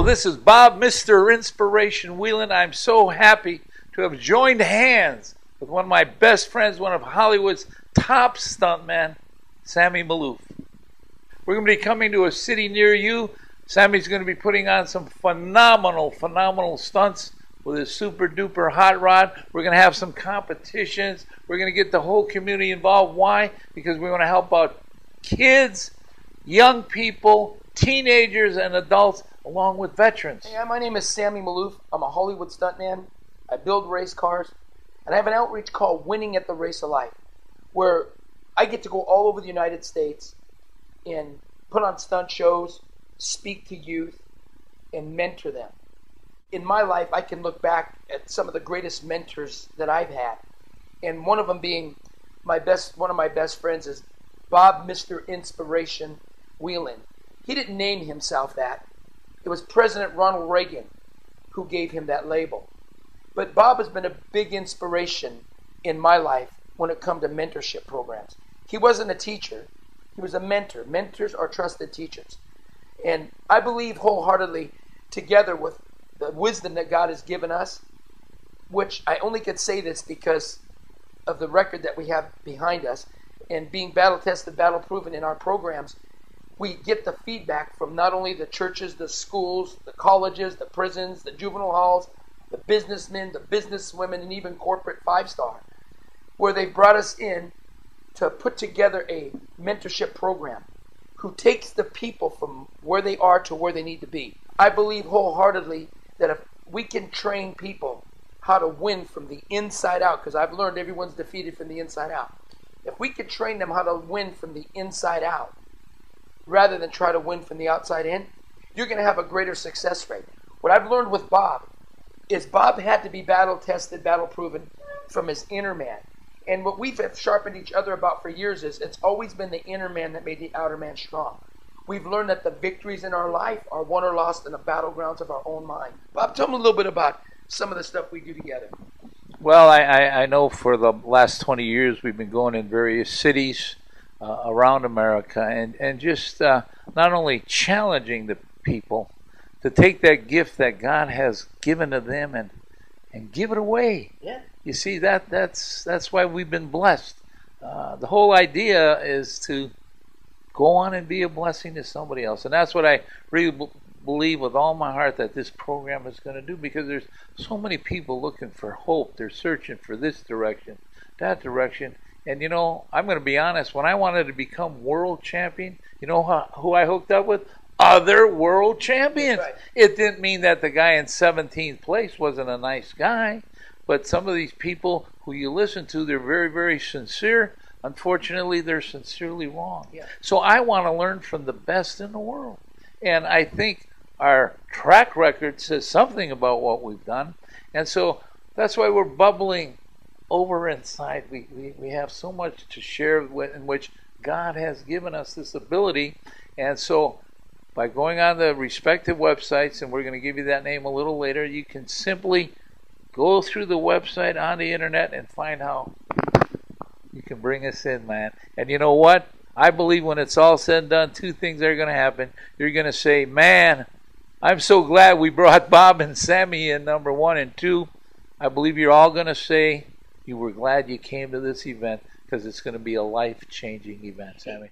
this is Bob, Mr. Inspiration Wieland. I'm so happy to have joined hands with one of my best friends, one of Hollywood's top stuntmen, Sammy Maloof. We're going to be coming to a city near you. Sammy's going to be putting on some phenomenal stunts with his super duper hot rod. We're going to have some competitions. We're going to get the whole community involved. Why? Because we want to help out kids, young people, teenagers, and adults, along with veterans. Hey, my name is Sammy Maloof. I'm a Hollywood stuntman. I build race cars. And I have an outreach called Winning at the Race of Life, where I get to go all over the United States and put on stunt shows, speak to youth, and mentor them. In my life, I can look back at some of the greatest mentors that I've had. And one of them being one of my best friends is Bob, Mr. Inspiration Wieland. He didn't name himself that. It was President Ronald Reagan who gave him that label. But Bob has been a big inspiration in my life when it comes to mentorship programs. He wasn't a teacher. He was a mentor. Mentors are trusted teachers. And I believe wholeheartedly, together with the wisdom that God has given us, which I only could say this because of the record that we have behind us, and being battle-tested, battle-proven in our programs, we get the feedback from not only the churches, the schools, the colleges, the prisons, the juvenile halls, the businessmen, the businesswomen, and even corporate five-star, where they've brought us in to put together a mentorship program who takes the people from where they are to where they need to be. I believe wholeheartedly that if we can train people how to win from the inside out, because I've learned everyone's defeated from the inside out. If we could train them how to win from the inside out, rather than try to win from the outside in, you're going to have a greater success rate. What I've learned with Bob is Bob had to be battle-tested, battle-proven from his inner man. And what we've sharpened each other about for years is it's always been the inner man that made the outer man strong. We've learned that the victories in our life are won or lost in the battlegrounds of our own mind. Bob, tell me a little bit about some of the stuff we do together. Well, I know for the last 20 years we've been going in various cities around America and just not only challenging the people to take that gift that God has given to them and give it away. Yeah. You see, that's why we've been blessed. The whole idea is to go on and be a blessing to somebody else. And that's what I really believe with all my heart that this program is going to do, because there's so many people looking for hope. They're searching for this direction, that direction. And, you know, I'm going to be honest, when I wanted to become world champion, you know who I hooked up with? Other world champions. Right. It didn't mean that the guy in 17th place wasn't a nice guy, but some of these people who you listen to, they're very sincere. Unfortunately, they're sincerely wrong. Yeah. So I want to learn from the best in the world. And I think our track record says something about what we've done. And so that's why we're bubbling over inside. We have so much to share in which God has given us this ability. And so by going on the respective websites, and we're going to give you that name a little later, you can simply go through the website on the internet and find how you can bring us in, man. And you know what? I believe when it's all said and done, two things are going to happen. You're going to say, man, I'm so glad we brought Bob and Sammy in, number one. And two, I believe you're all going to say you were glad you came to this event, because it's going to be a life-changing event, Sammy.